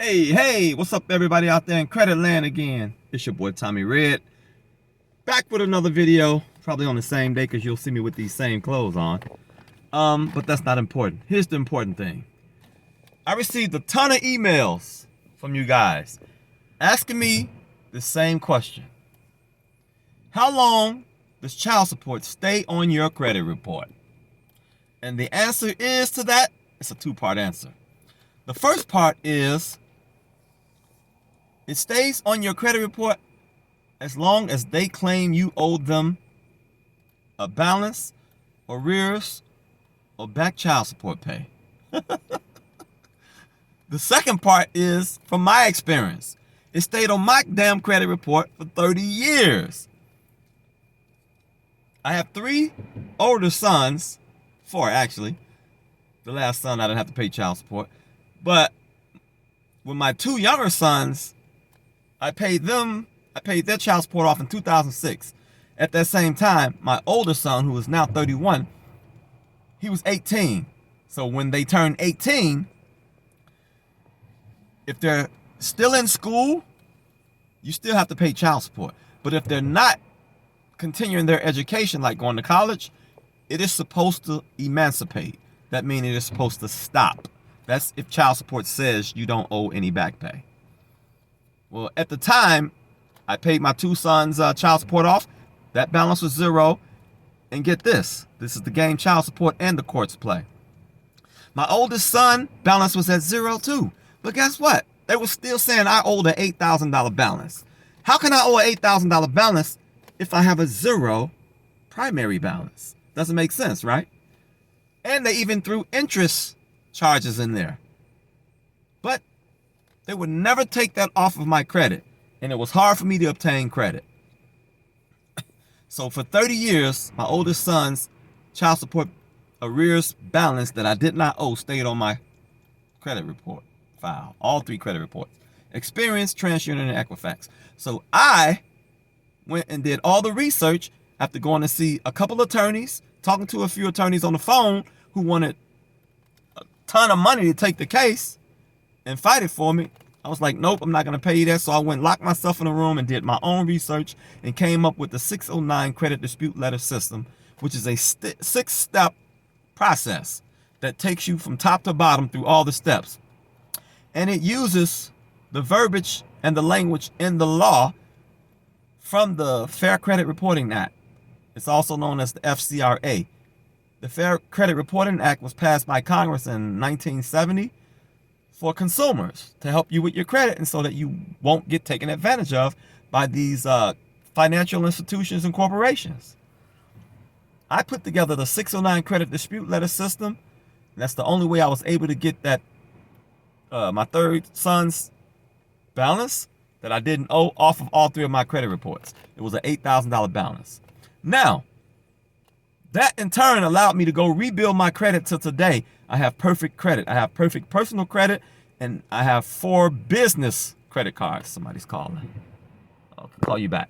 Hey, what's up everybody out there in credit land again? It's your boy Tommy Red, back with another video, probably on the same day because you'll see me with these same clothes on. But that's not important. Here's the important thing. I received a ton of emails from you guys asking me the same question. How long does child support stay on your credit report? And the answer is to that, it's a two-part answer. The first part is, it stays on your credit report as long as they claim you owe them a balance, arrears, or back child support pay. The second part is, from my experience, it stayed on my damn credit report for 30 years. I have 3 older sons, 4 actually. The last son I didn't have to pay child support. But with my 2 younger sons, I paid their child support off in 2006. At that same time, my older son, who is now 31, he was 18. So when they turn 18, if they're still in school, you still have to pay child support. But if they're not continuing their education, like going to college, it is supposed to emancipate. That means it is supposed to stop. That's if child support says you don't owe any back pay. Well, at the time, I paid my 2 sons child support off. That balance was 0. And get this. This is the game child support and the courts play. My oldest son balance was at 0 too. But guess what? They were still saying I owed an $8,000 balance. How can I owe an $8,000 balance if I have a 0 primary balance? Doesn't make sense, right? And they even threw interest charges in there. But they would never take that off of my credit, and it was hard for me to obtain credit. So for 30 years, my oldest son's child support arrears balance that I did not owe stayed on my credit report file. All 3 credit reports. Experience, TransUnion, and Equifax. So I went and did all the research after going to see a couple attorneys, talking to a few attorneys on the phone who wanted a ton of money to take the case and fight it for me. I was like, nope, I'm not going to pay you that. So I went, locked myself in a room and did my own research and came up with the 609 credit dispute letter system, which is a 6-step process that takes you from top to bottom through all the steps. And it uses the verbiage and the language in the law from the Fair Credit Reporting Act. It's also known as the FCRA. The Fair Credit Reporting Act was passed by Congress in 1970 for consumers to help you with your credit and so that you won't get taken advantage of by these financial institutions and corporations. I put together the 609 credit dispute letter system. That's the only way I was able to get that my 3rd son's balance that I didn't owe off of all 3 of my credit reports. It was an $8,000 balance. Now, that in turn allowed me to go rebuild my credit till today. I have perfect credit. I have perfect personal credit, and I have 4 business credit cards. Somebody's calling. I'll call you back.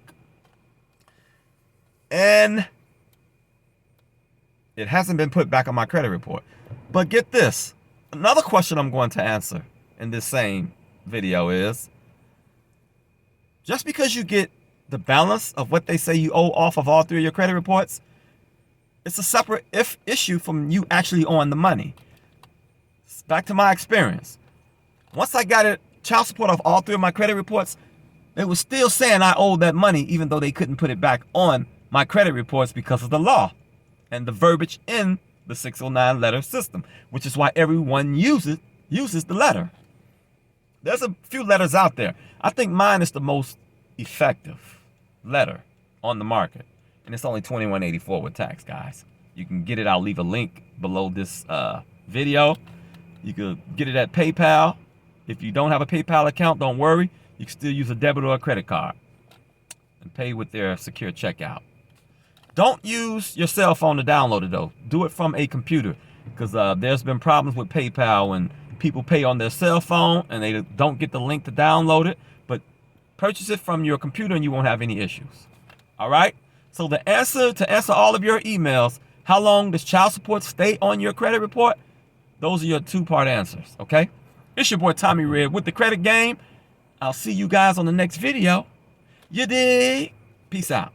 And it hasn't been put back on my credit report. But get this. Another question I'm going to answer in this same video is, just because you get the balance of what they say you owe off of all 3 of your credit reports, it's a separate issue from you actually owing the money. Back to my experience. Once I got child support off all 3 of my credit reports, they were still saying I owed that money, even though they couldn't put it back on my credit reports because of the law and the verbiage in the 609 letter system, which is why everyone uses the letter. There's a few letters out there. I think mine is the most effective letter on the market. And it's only $21.84 with tax, guys. You can get it. I'll leave a link below this video. You can get it at PayPal. If you don't have a PayPal account, don't worry. You can still use a debit or a credit card and pay with their secure checkout. Don't use your cell phone to download it, though. Do it from a computer, because there's been problems with PayPal when people pay on their cell phone and they don't get the link to download it. But purchase it from your computer and you won't have any issues. All right? So the answer to answer all of your emails, how long does child support stay on your credit report? Those are your 2-part answers, okay? It's your boy Tommy Red with the Credit Game. I'll see you guys on the next video. You dig? Peace out.